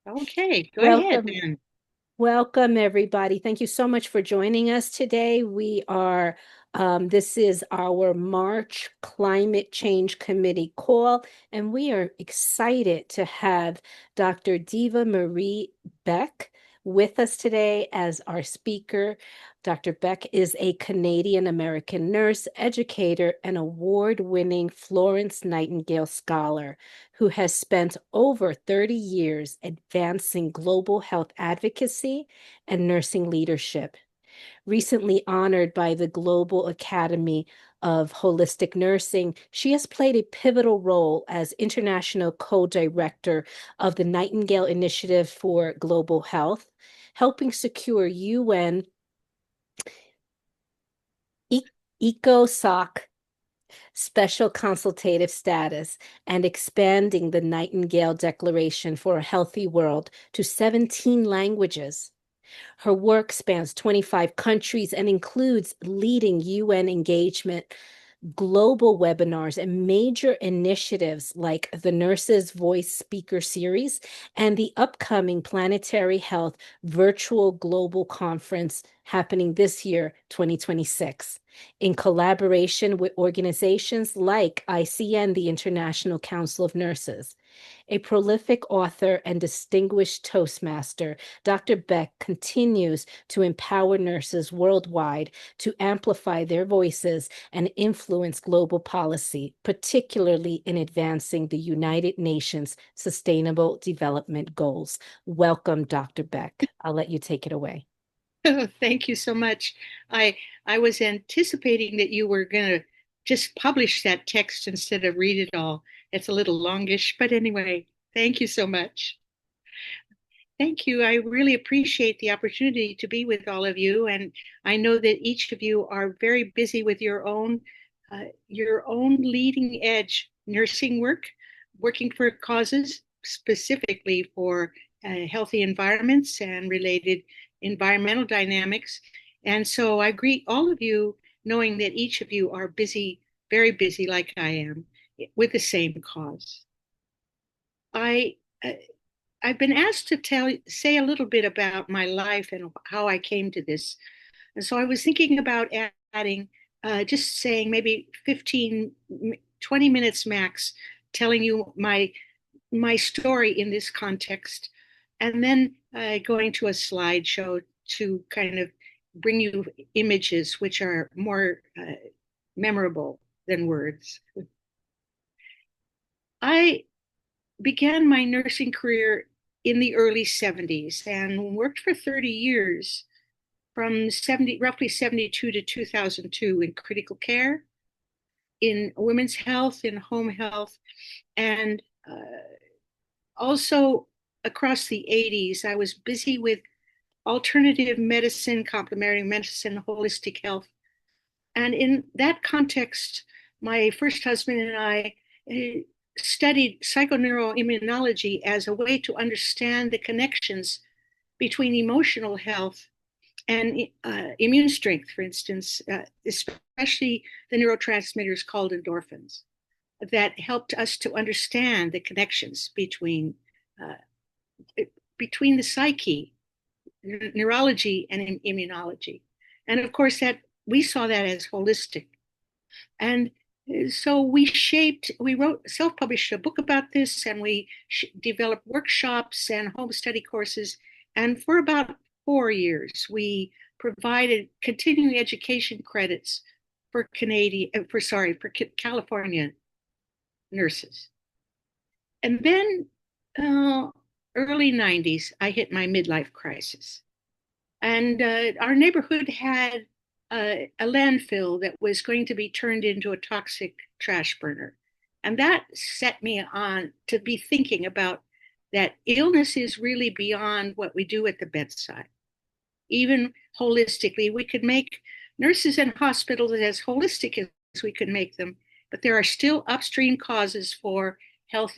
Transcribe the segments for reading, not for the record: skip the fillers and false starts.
Okay, go ahead Welcome, then. welcome everybody. Thank you so much for joining us today. This is our March Climate Change Committee call, and we are excited to have Dr. Deva-Marie Beck with us today as our speaker. Dr. Beck is a Canadian American nurse, educator, and award-winning Florence Nightingale Scholar who has spent over 30 years advancing global health advocacy and nursing leadership. Recently honored by the Global Academy of Holistic Nursing, she has played a pivotal role as international co-director of the Nightingale Initiative for Global Health, helping secure UN ECOSOC special consultative status and expanding the Nightingale Declaration for a Healthy World to 17 languages. Her work spans 25 countries and includes leading UN engagement, global webinars, and major initiatives like the Nurses Voice Speaker Series and the upcoming Planetary Health Virtual Global Conference happening this year, 2026, in collaboration with organizations like ICN, the International Council of Nurses. A prolific author and distinguished Toastmaster, Dr. Beck continues to empower nurses worldwide to amplify their voices and influence global policy, particularly in advancing the United Nations Sustainable Development Goals. Welcome, Dr. Beck. I'll let you take it away. Oh, thank you so much. I I was anticipating that you were going to just publish that text instead of read it all. It's a little longish, but anyway, thank you so much. Thank you. I really appreciate the opportunity to be with all of you, and I know that each of you are very busy with your own leading edge nursing work, working for causes specifically for healthy environments and related environmental dynamics. And so I greet all of you, knowing that each of you are busy, very busy, like I am, with the same cause. I uh, I've been asked to say a little bit about my life and how I came to this. And so I was thinking about adding, just saying maybe 15, 20 minutes max, telling you my story in this context, and then going to a slideshow to kind of bring you images which are more memorable than words. I began my nursing career in the early 70s and worked for 30 years from roughly 72 to 2002 in critical care, in women's health, in home health, and also across the 80s. I was busy with alternative medicine, complementary medicine, holistic health. And in that context, my first husband and I studied psychoneuroimmunology as a way to understand the connections between emotional health and immune strength, for instance, especially the neurotransmitters called endorphins, that helped us to understand the connections uh, between the psyche, neurology, and immunology. And of course, that we saw that as holistic. And so we wrote, self published a book about this, and we developed workshops and home study courses. And for about 4 years, we provided continuing education credits for California nurses. And then, uh, early 90s, I hit my midlife crisis. And our neighborhood had a landfill that was going to be turned into a toxic trash burner. And that set me on to be thinking about that illness is really beyond what we do at the bedside. Even holistically, we could make nurses and hospitals as holistic as we could make them, but there are still upstream causes for health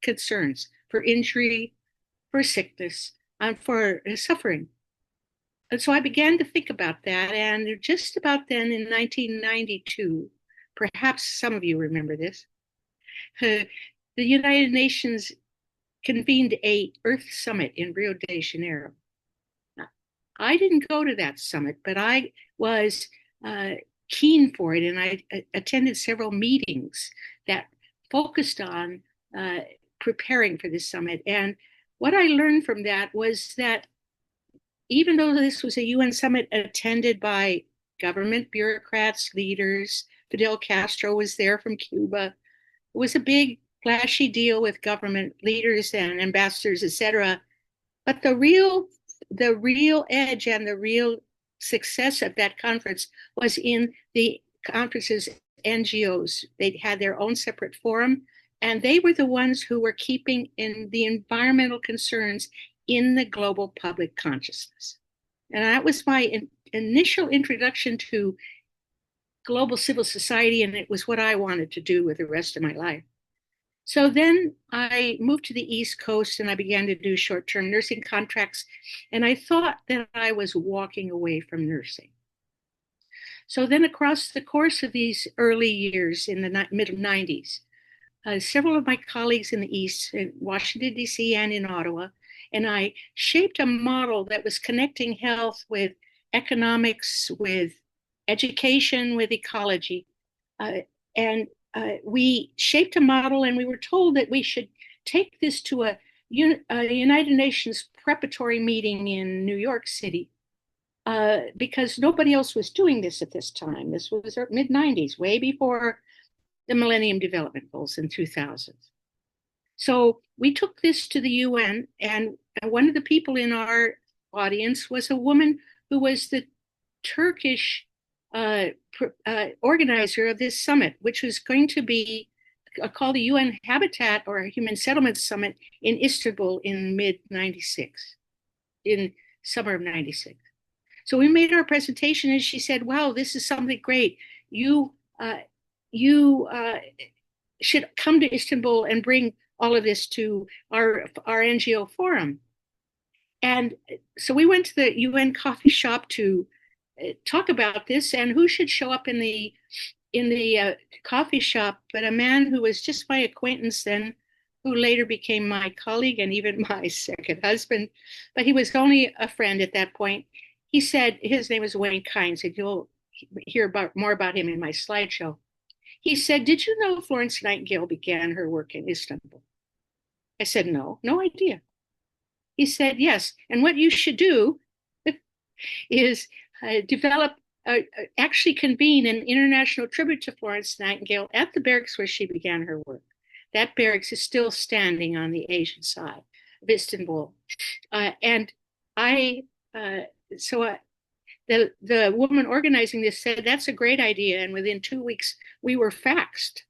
concerns, for injury, for sickness, and for suffering. And so I began to think about that. And just about then in 1992, perhaps some of you remember this, the United Nations convened a Earth Summit in Rio de Janeiro. I didn't go to that summit, but I was uh, keen for it, and I attended several meetings that focused on uh, preparing for this summit. And what I learned from that was that even though this was a UN summit attended by government bureaucrats, leaders, Fidel Castro was there from Cuba. It was a big, flashy deal with government leaders and ambassadors, etc. But the real edge and the real success of that conference was in the conference's NGOs. They had their own separate forum, and they were the ones who were keeping in the environmental concerns in the global public consciousness. And that was my initial introduction to global civil society, and it was what I wanted to do with the rest of my life. So then I moved to the East Coast and I began to do short term nursing contracts. And I thought that I was walking away from nursing. So then, across the course of these early years in the mid 90s, several of my colleagues in the East, in Washington, D.C., and in Ottawa, and I shaped a model that was connecting health with economics, with education, with ecology. Uh, and we shaped a model, and we were told that we should take this to a United Nations preparatory meeting in New York City because nobody else was doing this at this time. This was mid 90s, way before the Millennium Development Goals in 2000. So we took this to the UN, and one of the people in our audience was a woman who was the Turkish organizer of this summit, which was going to be called the UN Habitat or Human Settlement Summit in Istanbul in mid 96, in summer of 96. So we made our presentation, and she said, "Wow, this is something great. You should come to Istanbul and bring all of this to our NGO forum." And so we went to the UN coffee shop to talk about this, and who should show up in the coffee shop but a man who was just my acquaintance then, who later became my colleague and even my second husband, but he was only a friend at that point. He said, his name was Wayne Kynes, and you'll hear more about him in my slideshow. He said, "Did you know Florence Nightingale began her work in Istanbul?" I said, "No, no idea." He said, "Yes, and what you should do is develop, actually convene an international tribute to Florence Nightingale at the barracks where she began her work. That barracks is still standing on the Asian side of Istanbul." And I, so the woman organizing this said, "That's a great idea." And within 2 weeks, we were faxed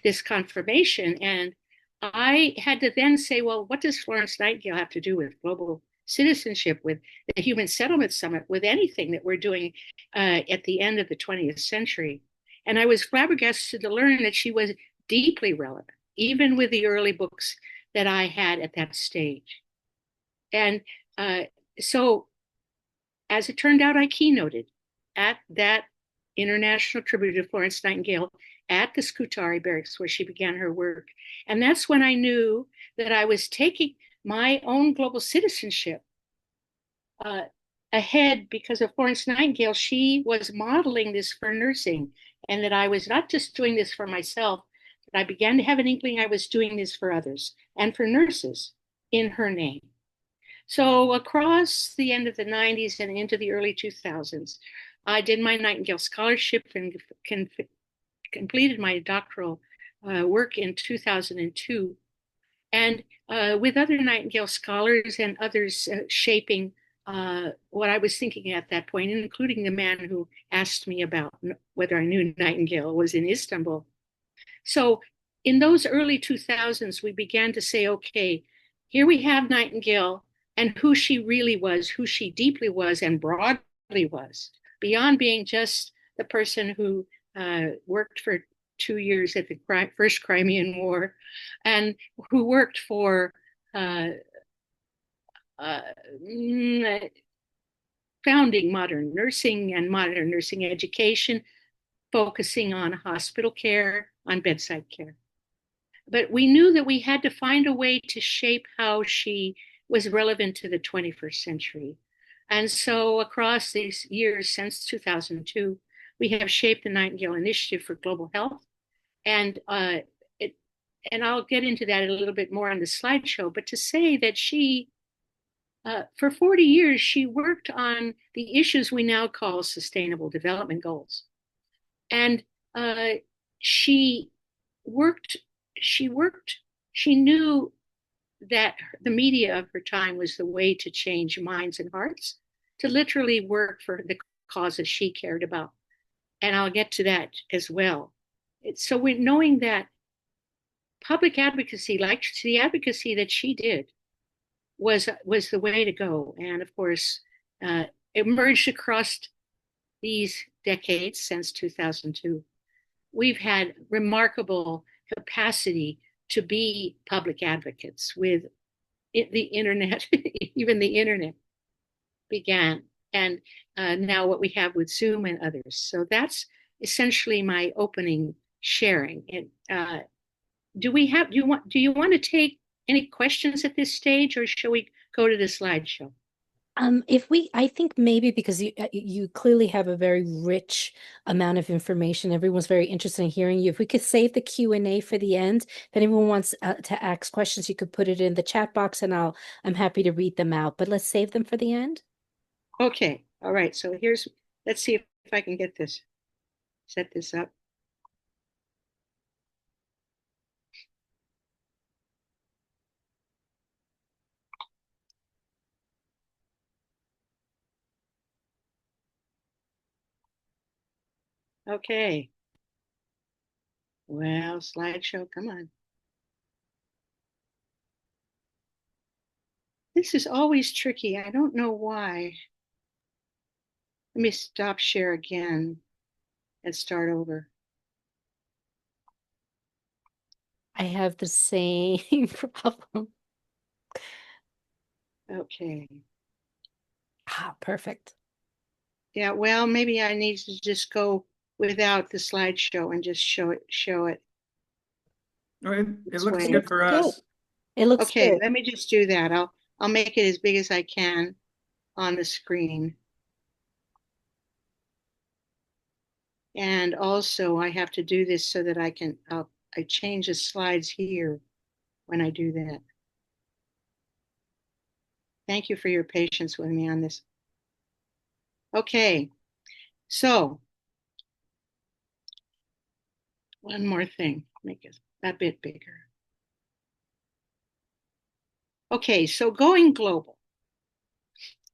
this confirmation. And I had to then say, well, what does Florence Nightingale have to do with global citizenship, with the Human Settlement Summit, with anything that we're doing at the end of the 20th century? And I was flabbergasted to learn that she was deeply relevant, even with the early books that I had at that stage. And so, as it turned out, I keynoted at that international tribute to Florence Nightingale at the Scutari barracks where she began her work. And that's when I knew that I was taking my own global citizenship uh, ahead because of Florence Nightingale. She was modeling this for nursing, and that I was not just doing this for myself, but I began to have an inkling I was doing this for others and for nurses in her name. So across the end of the 90s and into the early 2000s, I did my Nightingale Scholarship and completed my doctoral work in 2002. And with other Nightingale scholars and others shaping what I was thinking at that point, including the man who asked me about whether I knew Nightingale was in Istanbul. So in those early 2000s, we began to say, okay, here we have Nightingale and who she really was, who she deeply was and broadly was, beyond being just the person who worked for 2 years at the first Crimean War and who worked for uh, founding modern nursing and modern nursing education, focusing on hospital care, on bedside care. but we knew that we had to find a way to shape how she was relevant to the 21st century. And so across these years since 2002, we have shaped the Nightingale Initiative for Global Health. And it, and I'll get into that a little bit more on the slideshow, but to say that for 40 years, she worked on the issues we now call Sustainable Development Goals. And uh, she worked, she worked, she knew that the media of her time was the way to change minds and hearts, to literally work for the causes she cared about. And I'll get to that as well. So we're knowing that public advocacy, like the advocacy that she did, was the way to go. And of course, emerged across these decades since 2002. We've had remarkable capacity to be public advocates with the internet, even the internet began. And now what we have with Zoom and others. So that's essentially my opening sharing. And do you want to take any questions at this stage, or shall we go to the slideshow? I think maybe because you clearly have a very rich amount of information. Everyone's very interested in hearing you. If we could save the Q&A for the end, if anyone wants to ask questions, you could put it in the chat box, and I'm happy to read them out. But let's save them for the end. Okay, all right. So let's see if I can get this, set this up. Okay. Well, slideshow, come on. This is always tricky. I don't know why. Let me stop share again and start over. I have the same problem. Okay. Perfect. Yeah, well, maybe I need to just go without the slideshow and just show it Oh, it this looks way. good for us. It looks Okay, good. let me just do that. I'll make it as big as I can on the screen. And also I have to do this so that I change the slides here when I do that. Thank you for your patience with me on this. Okay, so one more thing, make it a bit bigger. Okay, so going global.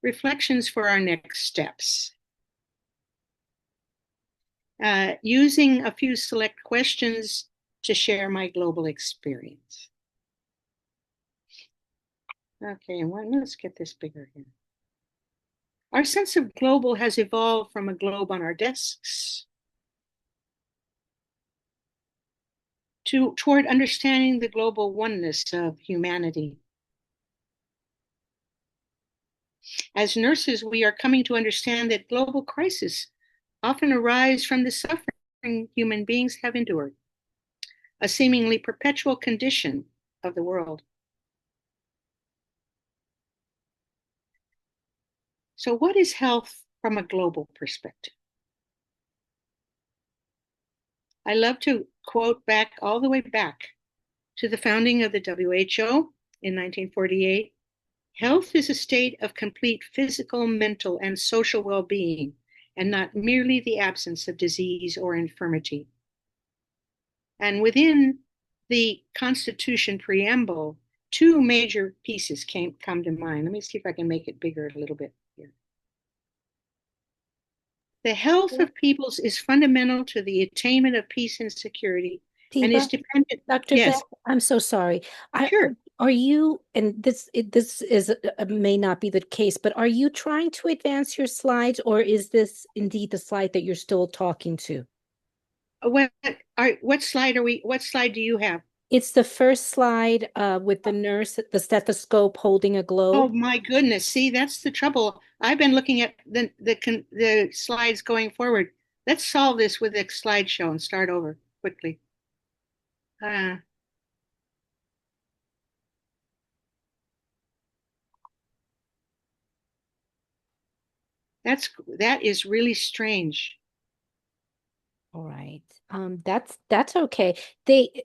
Reflections for our next steps. Using a few select questions to share my global experience. Okay, well, let's get this bigger here. Our sense of global has evolved from a globe on our desks toward understanding the global oneness of humanity. As nurses, we are coming to understand that global crises often arise from the suffering human beings have endured, a seemingly perpetual condition of the world. So, what is health from a global perspective? I love to quote back all the way back to the founding of the WHO in 1948. Health is a state of complete physical, mental, and social well-being, and not merely the absence of disease or infirmity. And within the Constitution preamble, two major pieces come to mind. Let me see if I can make it bigger a little bit here. The health of peoples is fundamental to the attainment of peace and security, and is Deva, dependent. Dr. Yes, Beck, I'm so sorry. sure. Are you, and this is may not be the case, but are you trying to advance your slides, or is this indeed the slide that you're still talking to? What slide are we? What slide do you have? It's the first slide with the nurse at the stethoscope holding a Oh globe. my goodness! See, that's the trouble. I've been looking at the slides going forward. Let's solve this with a slideshow and start over quickly. Uh, That is really strange. All right. That's okay. They, See,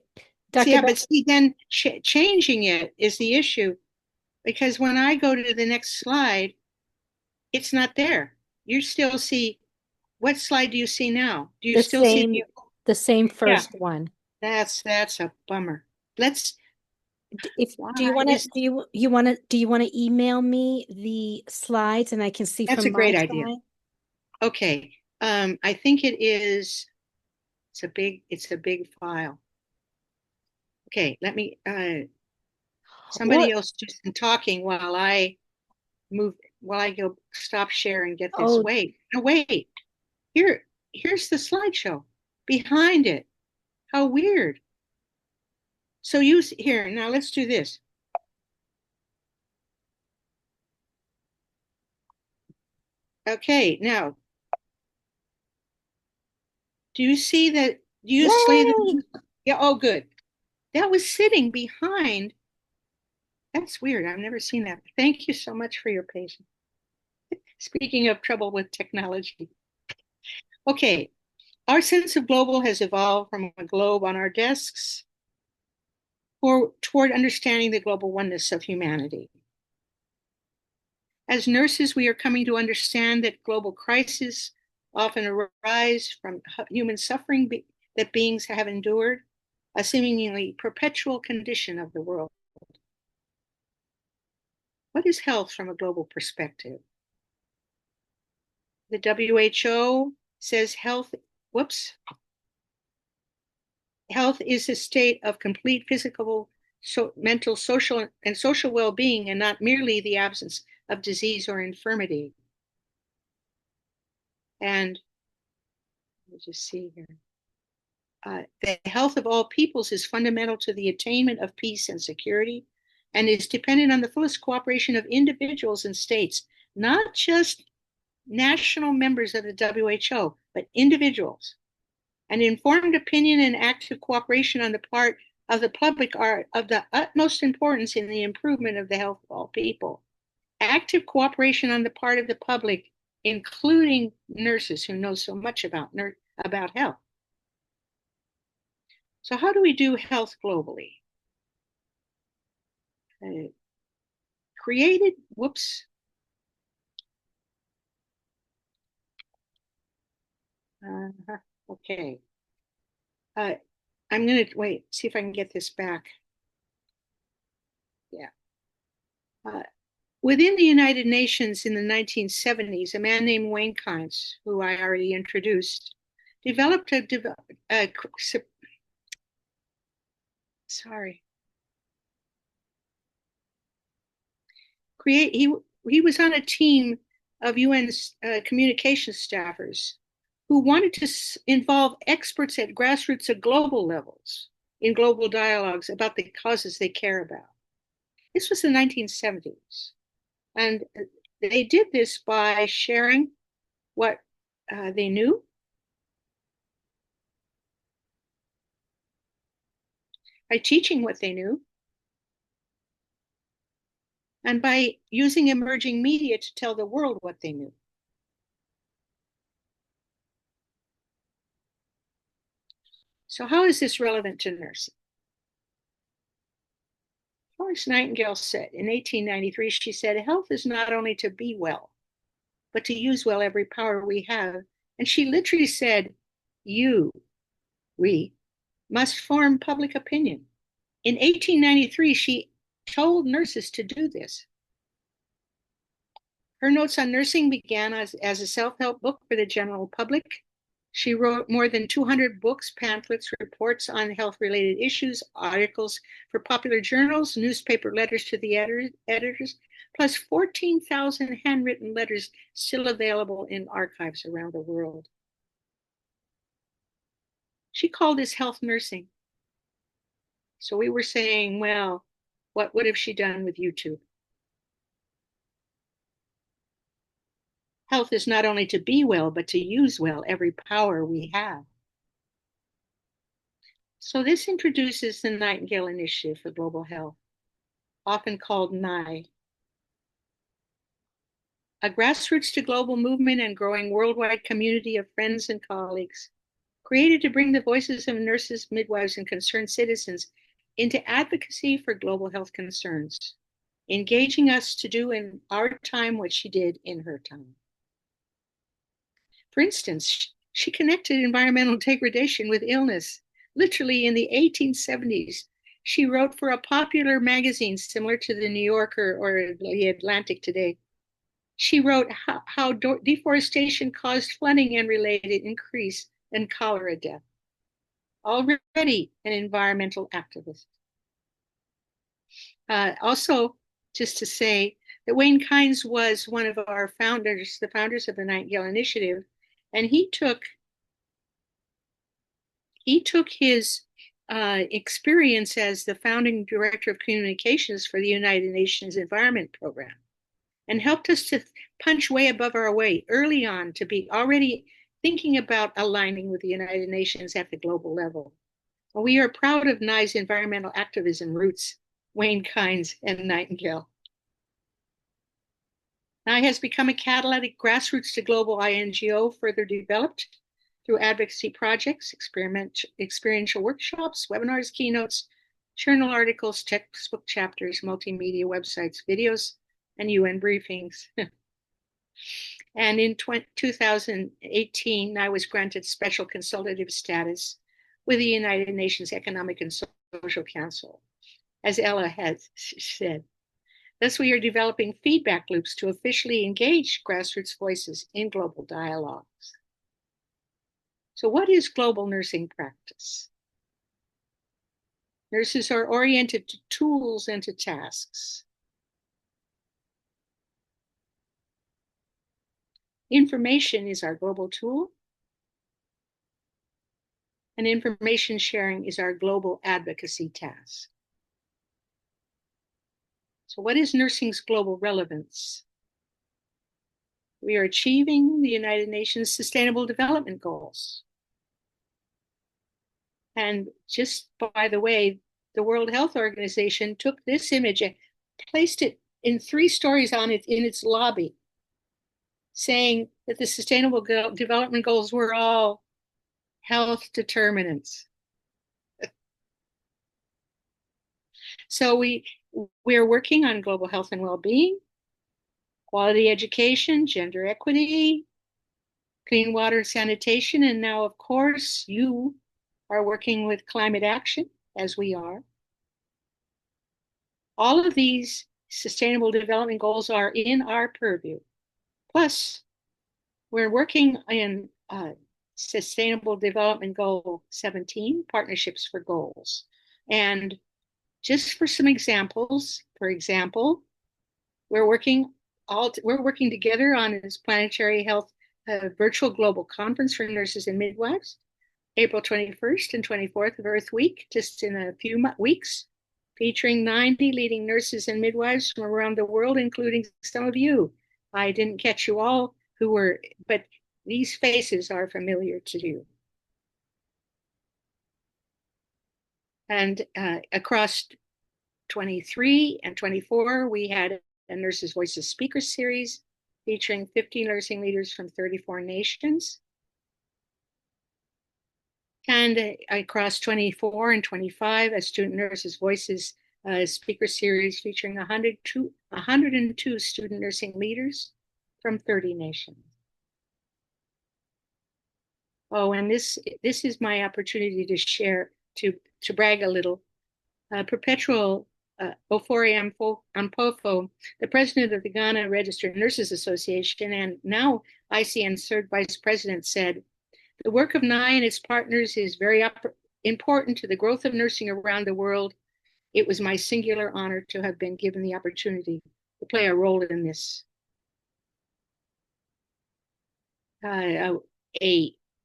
Dr. yeah, Beck, but see, then changing it is the issue because when I go to the next slide, it's not there. You still see, what slide do you see now? Do you the still see same the, the same yeah, first one. that's a bummer. Let's, If do you why want to is, do you want to email me the slides and I can see that's a from my great idea. side? Okay. I think it is, it's a big file. Okay, let me, Or somebody else do some talking move, while I go stop share and get this. oh, Wait, no, wait. Here, here's the slideshow behind it. How weird. So here, now let's do this. Okay, now, do you see that? Do you see yay! the, yeah, oh, good. That was sitting behind. That's weird. I've never seen that. Thank you so much for your patience. Speaking of trouble with technology. Okay, our sense of global has evolved from a globe on our desks toward understanding the global oneness of humanity. As nurses, we are coming to understand that global crises often arise from human suffering that beings have endured, a seemingly perpetual condition of the world. What is health from a global perspective? The WHO says health is a state of complete physical, mental, social, and social well-being, and not merely the absence of disease or infirmity. And let me just see here. The health of all peoples is fundamental to the attainment of peace and security, and is dependent on the fullest cooperation of individuals and states, not just national members of the WHO, but individuals. An informed opinion and active cooperation on the part of the public are of the utmost importance in the improvement of the health of all people. Active cooperation on the part of the public, including nurses who know so much about health. So how do we do health globally? Created, whoops. Okay. Uh, I'm going to wait, see if I can get this back. Yeah. Uh, Within the United Nations in the 1970s, a man named Wayne Kynes, who I already introduced, developed a sorry, create he was on a team of UN communication staffers who wanted to involve experts at grassroots at global levels in global dialogues about the causes they care about. This was the 1970s. And they did this by sharing what they knew, by teaching what they knew, and by using emerging media to tell the world what they knew. So, how is this relevant to nursing? Florence Nightingale said in 1893, she said, health is not only to be well, but to use well every power we have. And she literally said, we must form public opinion. In 1893, she told nurses to do this. Her notes on nursing began as a self-help book for the general public. She wrote more than 200 books, pamphlets, reports on health-related issues, articles for popular journals, newspaper letters to the editors, plus 14,000 handwritten letters still available in archives around the world. She called this health nursing. So we were saying, well, what have she done with YouTube? Health is not only to be well, but to use well every power we have. So this introduces the Nightingale Initiative for Global Health, often called NIE. a grassroots to global movement and growing worldwide community of friends and colleagues, created to bring the voices of nurses, midwives, and concerned citizens into advocacy for global health concerns, engaging us to do in our time what she did in her time. For instance, she connected environmental degradation with illness. Literally in the 1870s, she wrote for a popular magazine similar to the New Yorker or the Atlantic today. She wrote how deforestation caused flooding and related increase in cholera death. Already an environmental activist. Also, just to say that Wayne Kynes was one of our founders, the founders of the Nightingale Initiative, and he took his experience as the founding director of communications for the United Nations Environment Program and helped us to punch way above our weight early on to be already thinking about aligning with the United Nations at the global level. We are proud of Nye's environmental activism roots, Wayne Kynes and Nightingale. Nye has become a catalytic grassroots to global INGO, further developed through advocacy projects, experiential workshops, webinars, keynotes, journal articles, textbook chapters, multimedia websites, videos, and UN briefings. And in 2018, I was granted special consultative status with the United Nations Economic and Social Council, as Ella has said. Thus, we are developing feedback loops to officially engage grassroots voices in global dialogues. So what is global nursing practice? Nurses are oriented to tools and to tasks. Information is our global tool, and information sharing is our global advocacy task. So what is nursing's global relevance? We are achieving the United Nations Sustainable Development Goals. And just by the way, the World Health Organization took this image and placed it in 3 stories on it in its lobby, saying that the Sustainable Development Goals were all health determinants. So we're working on global health and well-being, quality education, gender equity, clean water, sanitation, and now, of course, you are working with climate action, as we are. All of these sustainable development goals are in our purview. Plus, we're working in Sustainable Development Goal 17, Partnerships for Goals. And just for some examples, for example, we're working together on this Planetary Health virtual global conference for nurses and midwives, April 21st and 24th of Earth Week, just in a few weeks, featuring 90 leading nurses and midwives from around the world, including some of you. I didn't catch you all who were, but these faces are familiar to you. And across 23 and 24, we had a Nurses Voices speaker series featuring 50 nursing leaders from 34 nations. And across 24 and 25, a Student Nurses Voices speaker series featuring 102 student nursing leaders from 30 nations. Oh, and this is my opportunity to share, to brag a little. Perpetual Ofori Ampofo, the president of the Ghana Registered Nurses Association, and now ICN's third vice president, said, "The work of Nye and its partners is very important to the growth of nursing around the world. It was my singular honor to have been given the opportunity to play a role in this."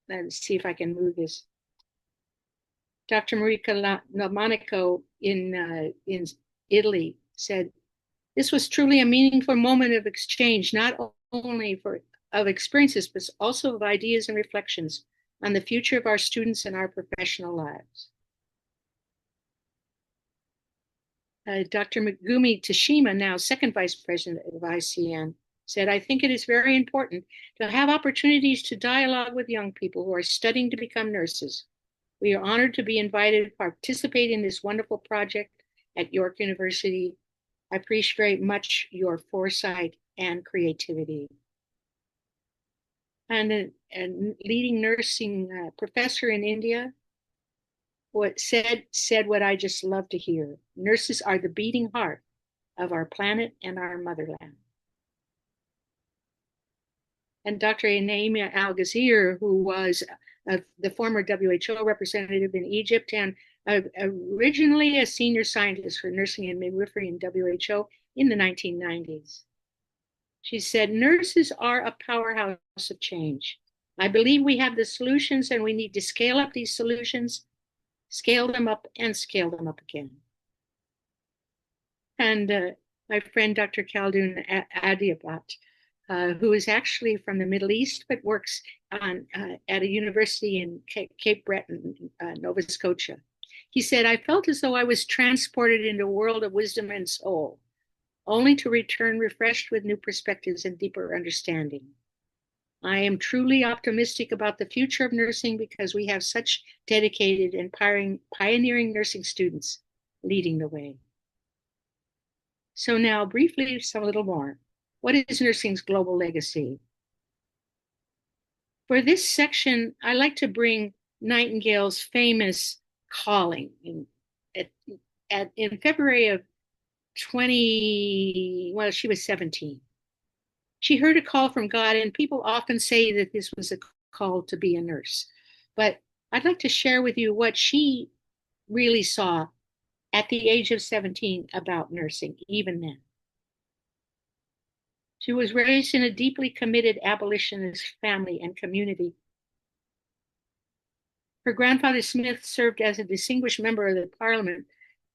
Let's see if I can move this. Dr. Marika Monaco in Italy said, "This was truly a meaningful moment of exchange, not only of experiences, but also of ideas and reflections on the future of our students and our professional lives." Dr. Megumi Tashima, now second vice president of ICN, said, I think it is very important to have opportunities to dialogue with young people who are studying to become nurses. We are honored to be invited to participate in this wonderful project at York University. I appreciate very much your foresight and creativity. And a leading nursing professor in India said what I just love to hear. Nurses are the beating heart of our planet and our motherland. And Dr. Naima Al-Ghazir, who was the former WHO representative in Egypt and originally a senior scientist for nursing and midwifery in WHO in the 1990s. She said, nurses are a powerhouse of change. I believe we have the solutions and we need to scale up these solutions, scale them up and scale them up again. And my friend, Dr. Khaldoun Adiabat, who is actually from the Middle East, but works at a university in Cape Breton, Nova Scotia. He said, I felt as though I was transported into a world of wisdom and soul, only to return refreshed with new perspectives and deeper understanding. I am truly optimistic about the future of nursing because we have such dedicated and pioneering nursing students leading the way. So now, briefly, a little more. What is nursing's global legacy? For this section, I like to bring Nightingale's famous calling. In February of she was 17. She heard a call from God, and people often say that this was a call to be a nurse. But I'd like to share with you what she really saw at the age of 17 about nursing, even then. She was raised in a deeply committed abolitionist family and community. Her grandfather Smith served as a distinguished member of the parliament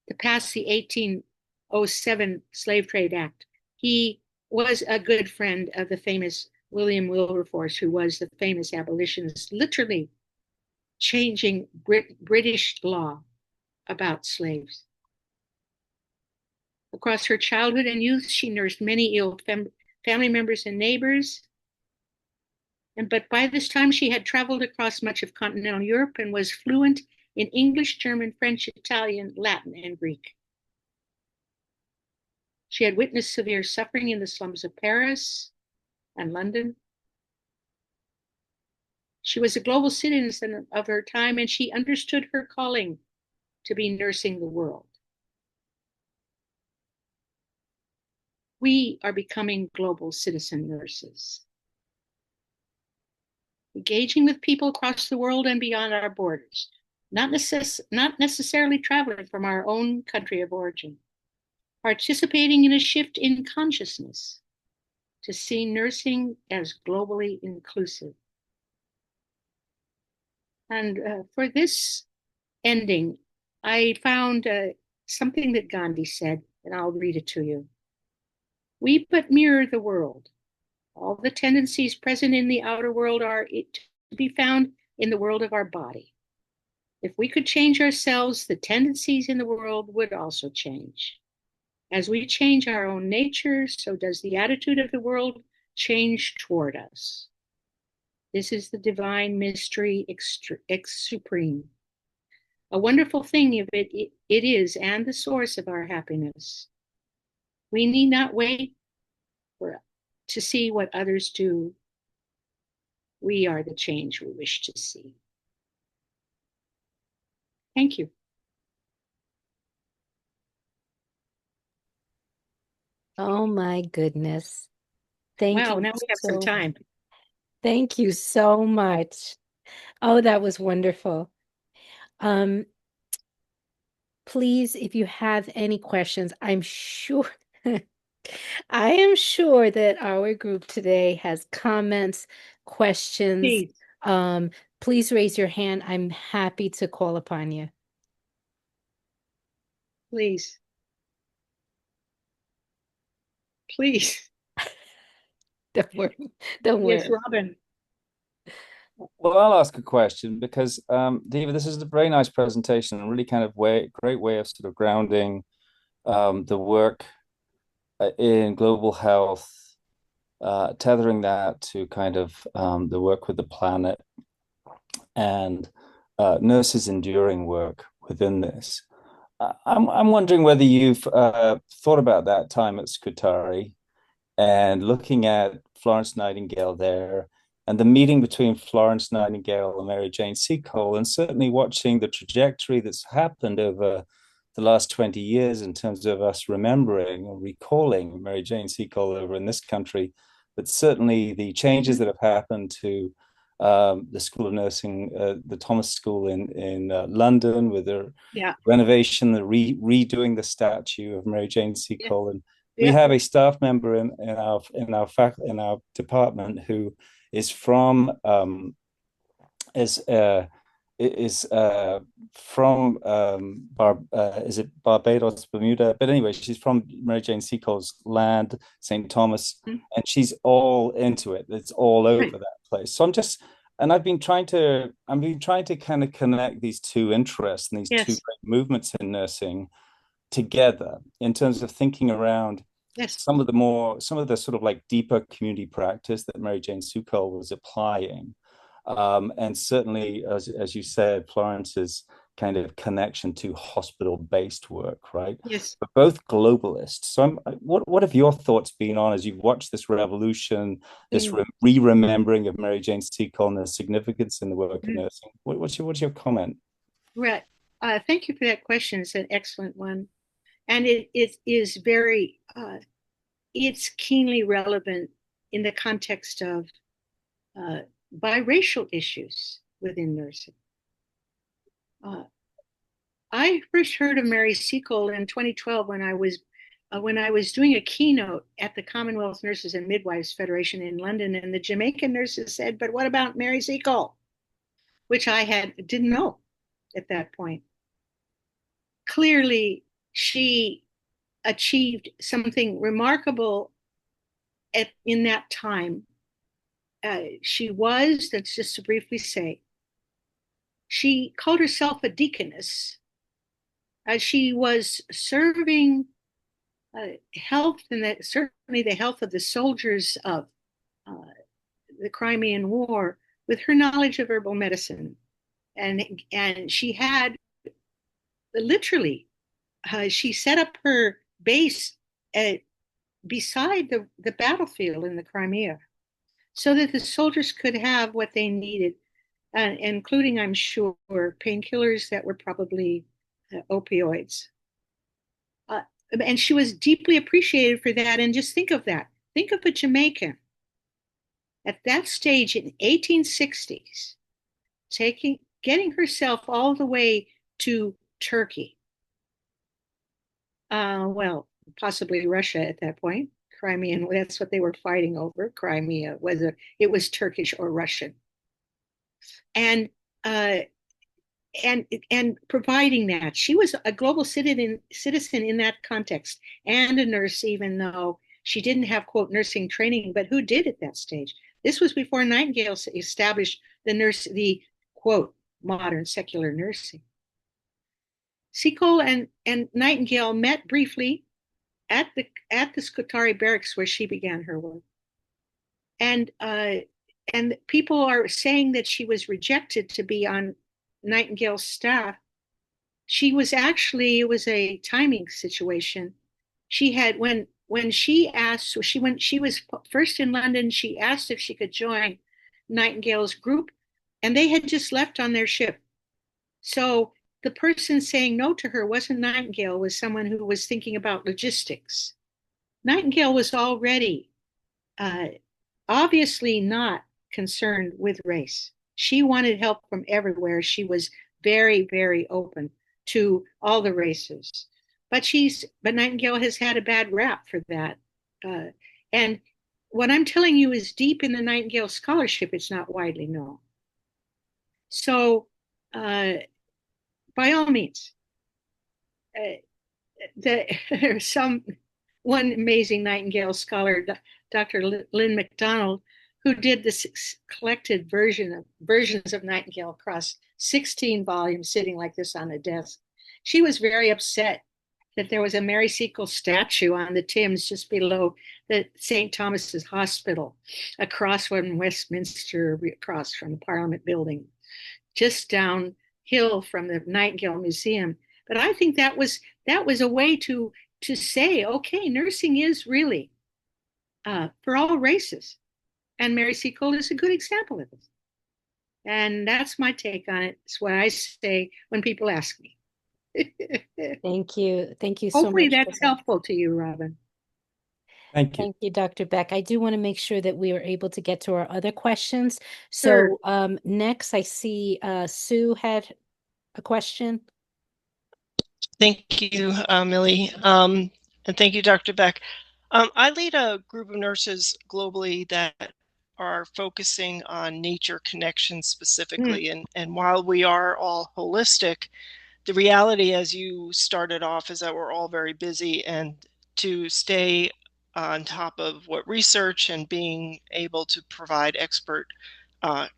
to pass the 1807 Slave Trade Act. He was a good friend of the famous William Wilberforce, who was the famous abolitionist, literally changing British law about slaves. Across her childhood and youth, she nursed many ill family members and neighbors. But by this time, she had traveled across much of continental Europe and was fluent in English, German, French, Italian, Latin, and Greek. She had witnessed severe suffering in the slums of Paris and London. She was a global citizen of her time, and she understood her calling to be nursing the world. We are becoming global citizen nurses, engaging with people across the world and beyond our borders, not necessarily traveling from our own country of origin, participating in a shift in consciousness to see nursing as globally inclusive. And for this ending, I found something that Gandhi said, and I'll read it to you. We but mirror the world. All the tendencies present in the outer world are to be found in the world of our body. If we could change ourselves, the tendencies in the world would also change. As we change our own nature, so does the attitude of the world change toward us. This is the divine mystery supreme. A wonderful thing if it is, and the source of our happiness. We need not wait to see what others do. We are the change we wish to see. Thank you. Oh my goodness. Thank Wow, you now we have some time. Thank you so much. Oh, that was wonderful. Please, if you have any questions, I'm sure I am sure that our group today has comments, questions. Please. Please raise your hand. I'm happy to call upon you. Please. Please. Don't worry. Don't Yes, worry. Robin. Well, I'll ask a question because, Deva, this is a very nice presentation and really kind of great way of sort of grounding the work in global health tethering that to kind of the work with the planet and nurses' enduring work within this. I'm wondering whether you've thought about that time at Scutari and looking at Florence Nightingale there and the meeting between Florence Nightingale and Mary Jane Seacole, and certainly watching the trajectory that's happened over the last 20 years in terms of us remembering or recalling Mary Jane Seacole over in this country, but certainly the changes that have happened to the School of Nursing, the Thomas School in London, with the Yeah. renovation, the redoing the statue of Mary Jane Seacole, and we Yeah. have a staff member in our department who is from is uh, is from is it Barbados, Bermuda? But anyway, she's from Mary Jane Seacole's land, St. Thomas, Mhm. and she's all into it. It's all over Right. that place. So I've been trying to kind of connect these two interests and these two Yes. great movements in nursing together in terms of thinking around Yes. some of the sort of like deeper community practice that Mary Jane Seacole was applying. And certainly, as you said, Florence's kind of connection to hospital-based work, right? Yes. But both globalists. So, what have your thoughts been on as you've watched this revolution, this Mm. re-remembering of Mary Jane Seacole and the significance in the work of Mm. nursing? What's your comment? Right. Thank you for that question. It's an excellent one. And it is very, it's keenly relevant in the context of uh, biracial issues within nursing. Uh, I first heard of Mary Seacole in 2012 when I was doing a keynote at the Commonwealth Nurses and Midwives Federation in London, and the Jamaican nurses said, "But what about Mary Seacole?" Which I didn't know at that point. Clearly, she achieved something remarkable in that time. That's just to briefly say, she called herself a deaconess. She was serving health and that certainly the health of the soldiers of uh, the Crimean War with her knowledge of herbal medicine. And she had literally, she set up her base beside the battlefield in the Crimea so that the soldiers could have what they needed, including, I'm sure, painkillers that were probably opioids. Uh, and she was deeply appreciated for that. And just think of that. Think of a Jamaican at that stage in 1860s, getting herself all the way to Turkey. Well, possibly Russia at that point. Crimean, that's what they were fighting over. Crimea, whether it was Turkish or Russian. And uh, and providing that she was a global citizen in that context and a nurse, even though she didn't have quote nursing training, but who did at that stage? This was before Nightingale established the quote modern secular nursing. Seacole and Nightingale met briefly at the Scutari barracks where she began her work, and people are saying that she was rejected to be on Nightingale's staff. She was actually, it was a timing situation. She had when she asked, when she was first in London, she asked if she could join Nightingale's group, and they had just left on their ship. So the person saying no to her wasn't Nightingale, was someone who was thinking about logistics. Nightingale was already uh, obviously not concerned with race. She wanted help from everywhere. She was very, very open to all the races. But Nightingale has had a bad rap for that. Uh, and what I'm telling you is deep in the Nightingale scholarship. It's not widely known. So, uh, by all means, uh, there's one amazing Nightingale scholar, Dr. Lynn MacDonald, who did this collected versions of Nightingale across 16 volumes sitting like this on a desk. She was very upset that there was a Mary Seacole statue on the Thames just below the St. Thomas's Hospital, across from Westminster, across from the Parliament building, just downhill from the Nightingale Museum. But I think that was a way to say, okay, nursing is really for all races, and Mary Seacole is a good example of this. And that's my take on it. It's what I say when people ask me. Thank you. Thank you so Hopefully much for that's that. helpful to you, Robin. Thank you. Thank you, Dr. Beck. I do want to make sure that we are able to get to our other questions. Sure. So next I see Sue had a question. Thank you, Millie. And thank you, Dr. Beck. I lead a group of nurses globally that are focusing on nature connection specifically. And while we are all holistic, the reality, as you started off, is that we're all very busy, and to stay on top of what research and being able to provide expert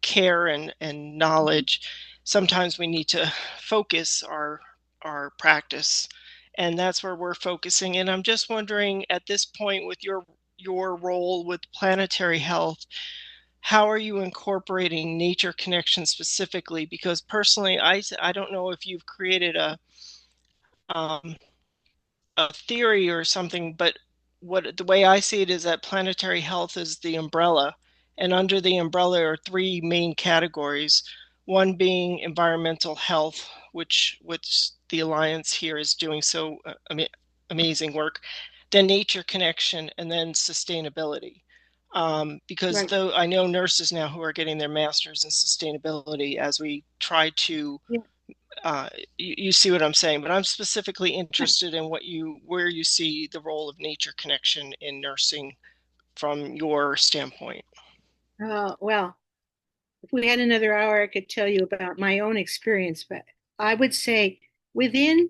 care and knowledge, sometimes we need to focus our practice, and that's where we're focusing. And I'm just wondering, at this point, with your role with Planetary Health, how are you incorporating nature connection specifically? Because personally, I don't know if you've created um, a theory or something, but the way I see it is that Planetary Health is the umbrella, and under the umbrella are three main categories. One being environmental health, which the Alliance here is doing so amazing work. Then nature connection, and then sustainability. Because Right. though I know nurses now who are getting their masters in sustainability as we try to you see what I'm saying, but I'm specifically interested in where you see the role of nature connection in nursing from your standpoint. Well, if we had another hour, I could tell you about my own experience, but I would say within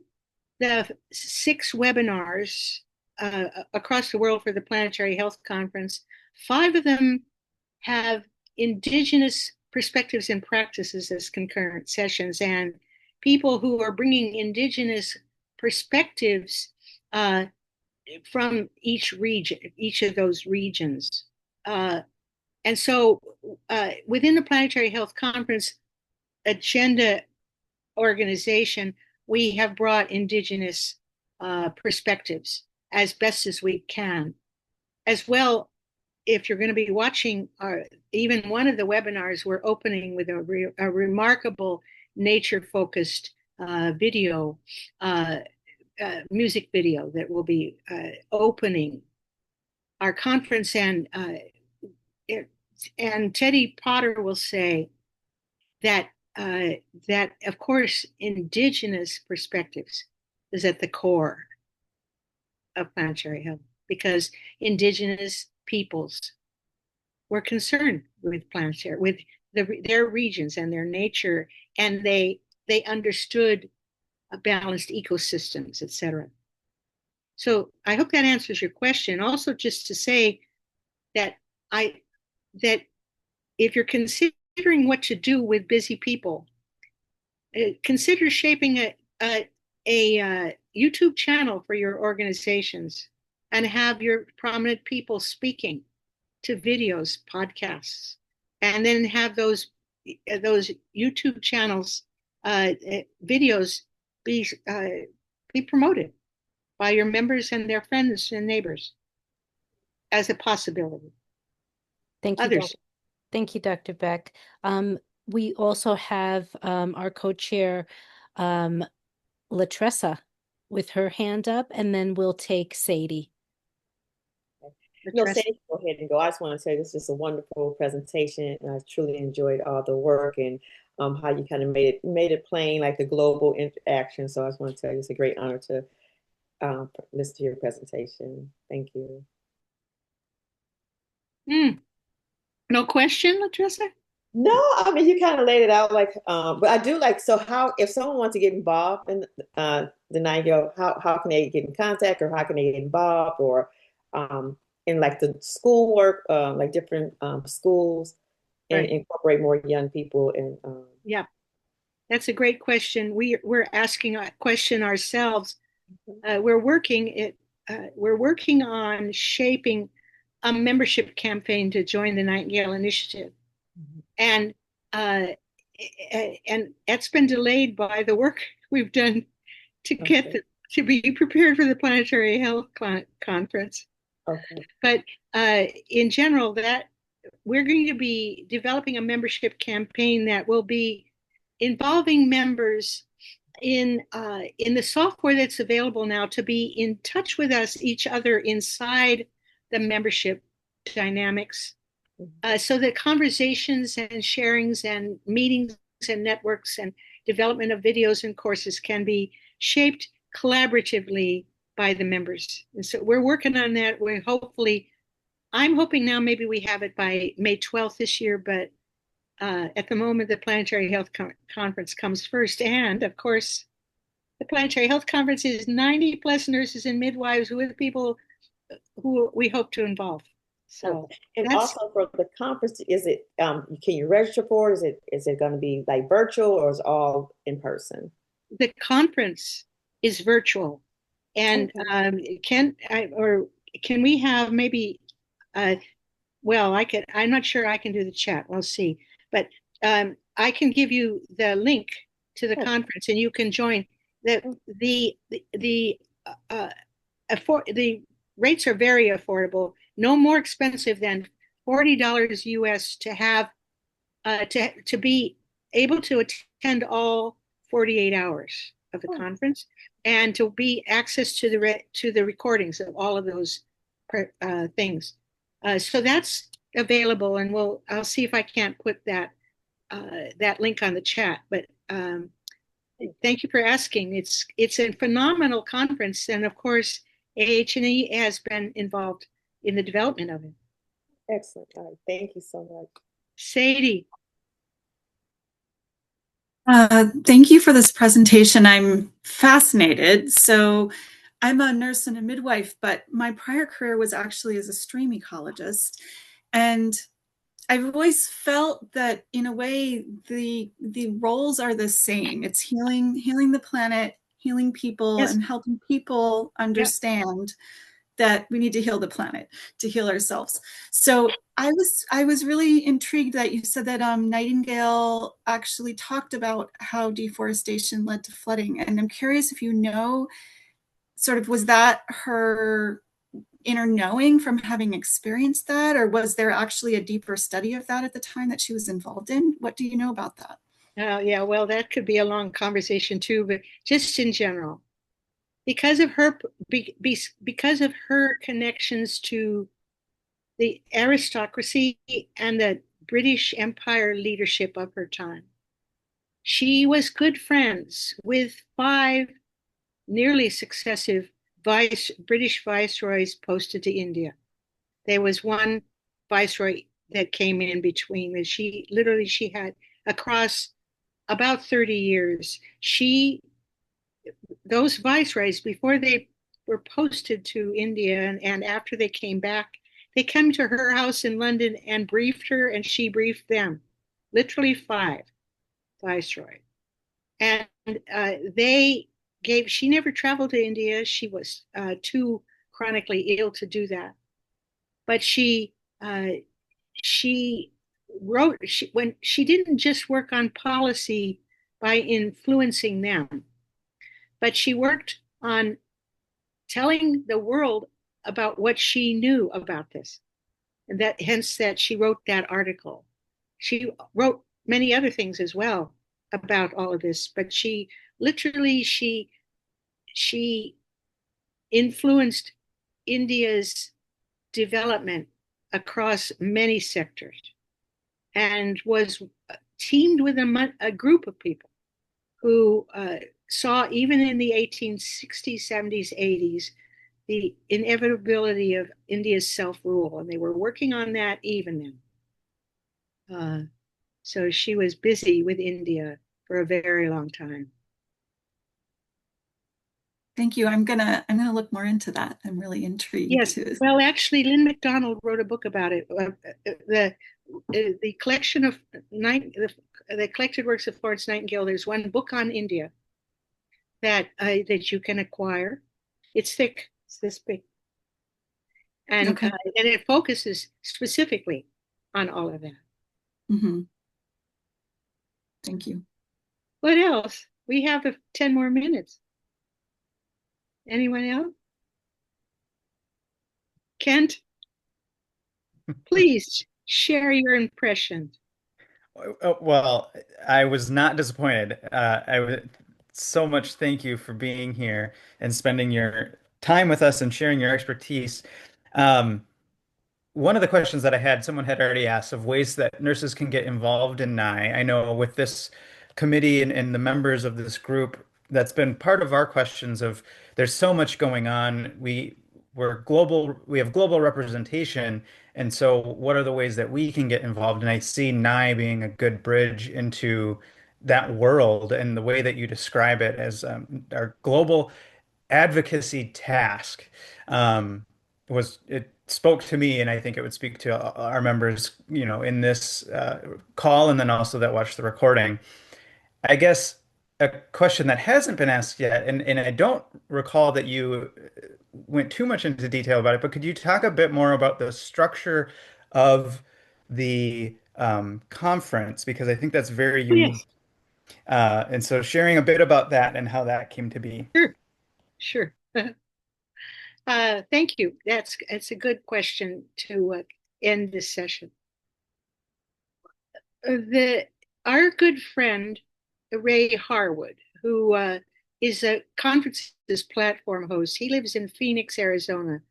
the 6 webinars across the world for the Planetary Health Conference, 5 of them have Indigenous perspectives and practices as concurrent sessions, and people who are bringing Indigenous perspectives from each region, each of those regions. And so within the Planetary Health Conference agenda organization, we have brought Indigenous perspectives as best as we can. As well, if you're going to be watching even one of the webinars, we're opening with a remarkable nature-focused video, music video that will be opening our conference, and Teddy Potter will say that that of course Indigenous perspectives is at the core of Planetary Health, because Indigenous peoples were concerned with planetary, with their regions and their nature, and they understood balanced ecosystems, etc. So I hope that answers your question. Also, just to say that that if you're considering what to do with busy people, consider shaping a YouTube channel for your organizations and have your prominent people speaking to videos, podcasts, and then have those YouTube channels, videos be promoted by your members and their friends and neighbors as a possibility. Thank you, Others. Thank you, Dr. Beck. We also have our co-chair, Latressa, with her hand up, and then we'll take Sadie. No, Sadie, go ahead and go. I just want to say this is a wonderful presentation, and I truly enjoyed all the work and how you kind of made it plain, like the global interaction. So I just want to tell you it's a great honor to listen to your presentation. Thank you. No question, Latressa? No, I mean you kind of laid it out like, but I do like. So how, if someone wants to get involved in the Nightingale, how can they get in contact, or how can they get involved, or in like the schoolwork, like different schools, and incorporate more young people in. Yeah, that's a great question. We're asking a question ourselves. We're working on shaping a membership campaign to join the Nightingale Initiative, and that's been delayed by the work we've done to get to be prepared for the Planetary Health Conference. Okay. But in general, that we're going to be developing a membership campaign that will be involving members in the software that's available now to be in touch with each other inside the membership dynamics, so that conversations and sharings and meetings and networks and development of videos and courses can be shaped collaboratively by the members. And so we're working on that. I'm hoping now maybe we have it by May 12th this year, but at the moment, the Planetary Health Conference comes first. And of course, the Planetary Health Conference is 90 plus nurses and midwives with people who we hope to involve. So, and also for the conference, is it, can you register for it? Is it going to be like virtual, or is it all in person? The conference is virtual. And can we have maybe, well, I'm not sure I can do the chat. We'll see. But I can give you the link to the conference, and you can join. The rates are very affordable, no more expensive than $40 US to have to be able to attend all 48 hours of the conference, and to be access to the recordings of all of those things. So that's available, and I'll see if I can't put that link on the chat. But thank you for asking. It's a phenomenal conference, and of course, AH&E has been involved in the development of it. Excellent. All right. Thank you so much. Sadie. Thank you for this presentation. I'm fascinated. So I'm a nurse and a midwife, but my prior career was actually as a stream ecologist. And I've always felt that in a way, the roles are the same. It's healing the planet, healing people, Yes. and helping people understand that we need to heal the planet to heal ourselves. So I was really intrigued that you said that Nightingale actually talked about how deforestation led to flooding. And I'm curious if you know, sort of, was that her inner knowing from having experienced that, or was there actually a deeper study of that at the time that she was involved in? What do you know about that? Yeah, well, that could be a long conversation too, but just in general, because of her connections to the aristocracy and the British Empire leadership of her time, she was good friends with 5 nearly successive British viceroys posted to India. There was one viceroy that came in between, and she had, across about 30 years, those viceroys, before they were posted to India and after they came back, they came to her house in London and briefed her, and she briefed them. Literally 5 viceroy. And she never traveled to India. She was too chronically ill to do that. But she didn't just work on policy by influencing them, but she worked on telling the world about what she knew about this. And hence she wrote that article. She wrote many other things as well about all of this, but she influenced India's development across many sectors, and was teamed with a group of people who saw, even in the 1860s, 70s, 80s, the inevitability of India's self-rule, and they were working on that even then. So she was busy with India for a very long time. Thank you. I'm gonna look more into that. I'm really intrigued. Yes. Well, actually, Lynn McDonald wrote a book about it. The collection of the collected works of Florence Nightingale. There's one book on India, that you can acquire. It's thick. It's this big, and Okay. and it focuses specifically on all of that. Mm-hmm. Thank you. What else? We have 10 more minutes. Anyone else? Kent, please share your impression. Well, I was not disappointed. I would so much thank you for being here and spending your time with us and sharing your expertise. Um, One of the questions that I had, someone had already asked of ways that nurses can get involved in NIE. I know with this committee and the members of this group, that's been part of our questions of there's so much going on. We're global, we have global representation. And so what are the ways that we can get involved? And I see NIE being a good bridge into that world and the way that you describe it as our global advocacy task. Was it spoke to me, and I think it would speak to our members, in this call, and then also that watch the recording. I guess a question that hasn't been asked yet, and I don't recall that you went too much into detail about it, but could you talk a bit more about the structure of the conference? Because I think that's very Oh, unique. yes, And so sharing a bit about that and how that came to be. sure, sure. Thank you. It's a good question to end this session. The Our good friend Ray Harwood, who is a conferences platform host, he lives in Phoenix, Arizona,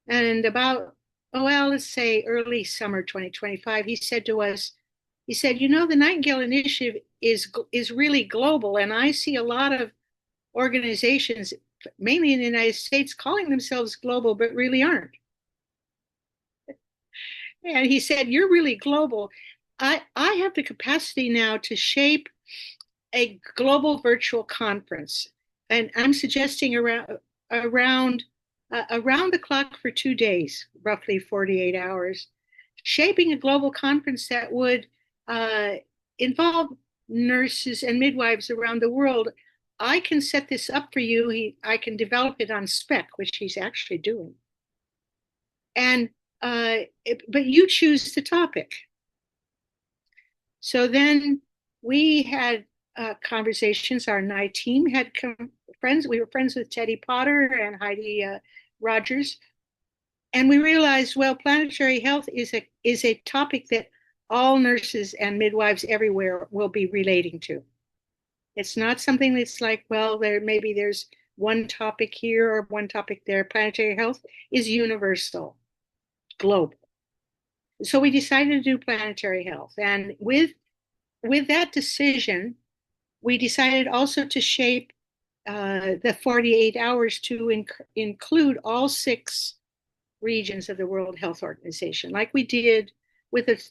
and about well, let's say early summer 2025, he said to us, he said, the Nightingale Initiative is really global, and I see a lot of organizations, mainly in the United States, calling themselves global, but really aren't. And he said, you're really global. I have the capacity now to shape a global virtual conference. And I'm suggesting around the clock for 2 days, roughly 48 hours, shaping a global conference that would involve nurses and midwives around the world. I can set this up for you. I can develop it on spec, which he's actually doing. And but you choose the topic. So then we had conversations. Our NIE team had friends. We were friends with Teddy Potter and Heidi Rogers, and we realized, well, planetary health is a topic that all nurses and midwives everywhere will be relating to. It's not something that's like, well, there's one topic here or one topic there. Planetary health is universal, global. So we decided to do planetary health, and with that decision, we decided also to shape the 48 hours to include all 6 regions of the World Health Organization, like we did with the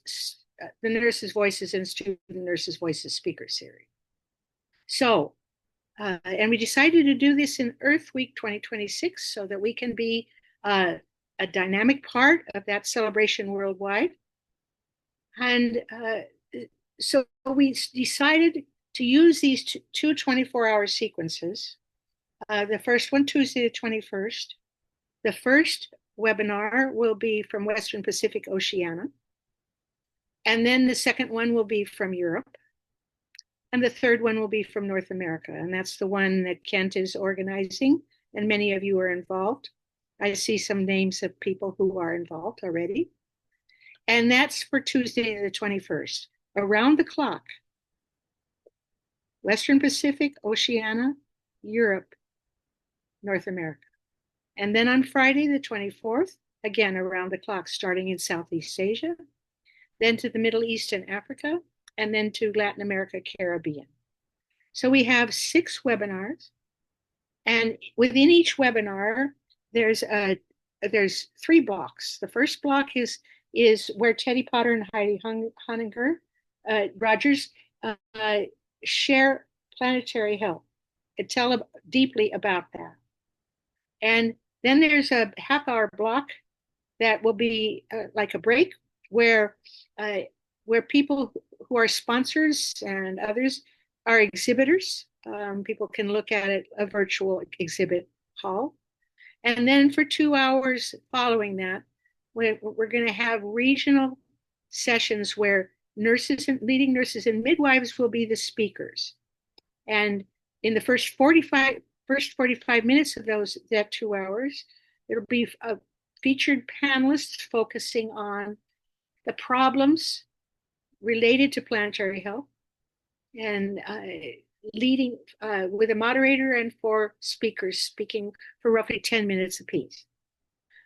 Nurses' Voices and Student Nurses' Voices speaker series. So, and we decided to do this in Earth Week 2026 so that we can be a dynamic part of that celebration worldwide. And so we decided to use these two 24-hour sequences. The first one, Tuesday the 21st. The first webinar will be from Western Pacific Oceania. And then the second one will be from Europe. And the third one will be from North America. And that's the one that Kent is organizing. And many of you are involved. I see some names of people who are involved already. And that's for Tuesday the 21st, around the clock. Western Pacific, Oceania, Europe, North America. And then on Friday the 24th, again around the clock, starting in Southeast Asia, then to the Middle East and Africa, and then to Latin America, Caribbean. So we have 6 webinars, and within each webinar, there's 3 blocks. The first block is where Teddy Potter and Heidi Rogers share planetary health and tell deeply about that. And then there's a half-hour block that will be like a break where people who are sponsors and others are exhibitors People can look at it, a virtual exhibit hall. And then for 2 hours following that, we're going to have regional sessions where nurses and leading nurses and midwives will be the speakers. And in the first 45 minutes of that 2 hours, there'll be featured panelists focusing on the problems related to planetary health and leading with a moderator and 4 speakers speaking for roughly 10 minutes apiece.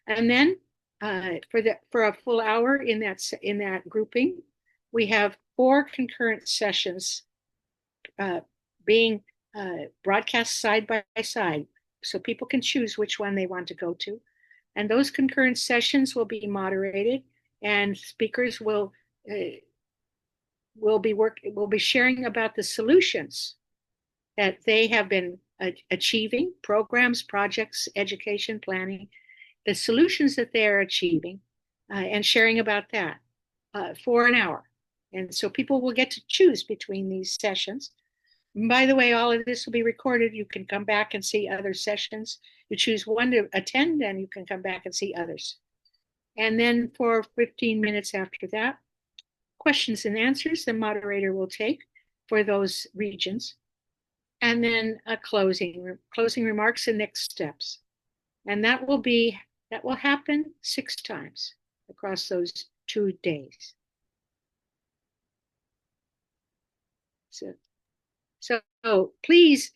And then for a full hour in that grouping, we have 4 concurrent sessions being broadcast side by side, so people can choose which one they want to go to. And those concurrent sessions will be moderated, and speakers will be sharing about the solutions that they have been achieving, programs, projects, education, planning, the solutions that they are achieving, and sharing about that for an hour. And so people will get to choose between these sessions. And by the way, all of this will be recorded. You can come back and see other sessions. You choose one to attend, and you can come back and see others. And then for 15 minutes after that, questions and answers the moderator will take for those regions. And then a closing remarks and next steps. And that will happen 6 times across those 2 days. So please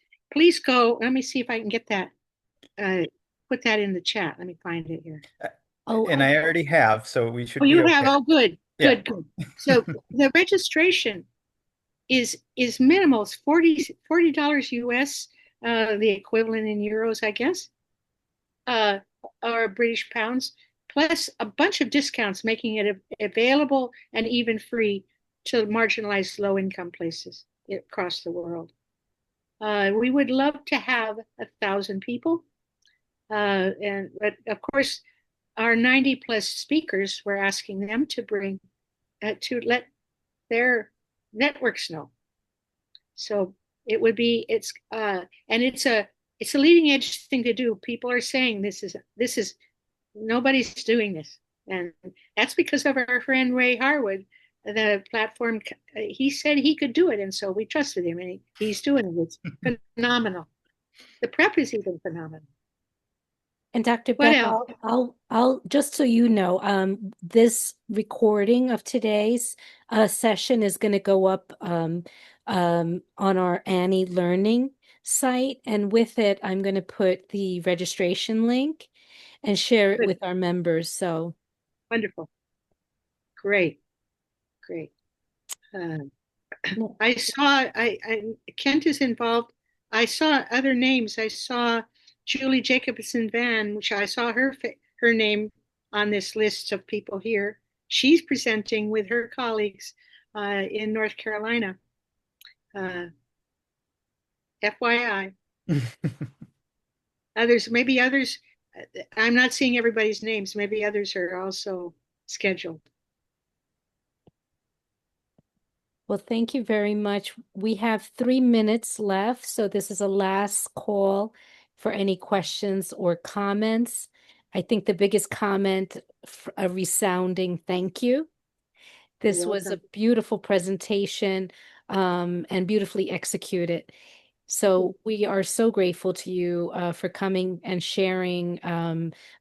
go. Let me see if I can get that. Put that in the chat. Let me find it here. And I already have, so we should be you okay. have. Oh, good. Yeah. Good. So the registration is minimal. It's $40 US, the equivalent in euros, I guess, or British pounds, plus a bunch of discounts, making it available and even free to marginalized low-income places across the world. We would love to have 1,000 people, but of course, our 90+ speakers, we're asking them to bring to let their networks know. So it's a leading edge thing to do. People are saying this is nobody's doing this, and that's because of our friend Ray Harwood, the platform. He said he could do it, and so we trusted him, and he's doing it. It's phenomenal. The prep is even phenomenal. And Dr. Beck, I'll just so you know, this recording of today's session is going to go up on our Annie Learning site, and with it, I'm going to put the registration link and share it with our members. So wonderful, great. I saw Kent is involved. I saw other names. I saw Julie Jacobson Van, which I saw her name on this list of people here. She's presenting with her colleagues in North Carolina. FYI. Maybe others. I'm not seeing everybody's names. Maybe others are also scheduled. Well, thank you very much. We have 3 minutes left, so this is a last call for any questions or comments. I think the biggest comment, a resounding thank you. This was a beautiful presentation and beautifully executed. So we are so grateful to you for coming and sharing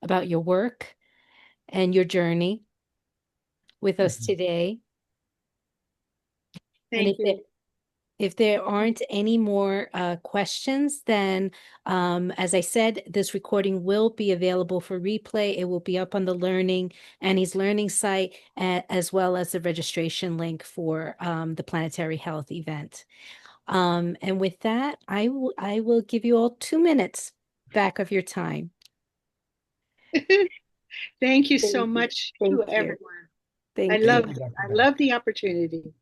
about your work and your journey with us today. Thank you. If there aren't any more questions, then as I said, this recording will be available for replay. It will be up on the Annie's Learning site, as well as the registration link for the Planetary Health event. And with that, I will give you all 2 minutes back of your time. Thank you so much to everyone. I love the opportunity.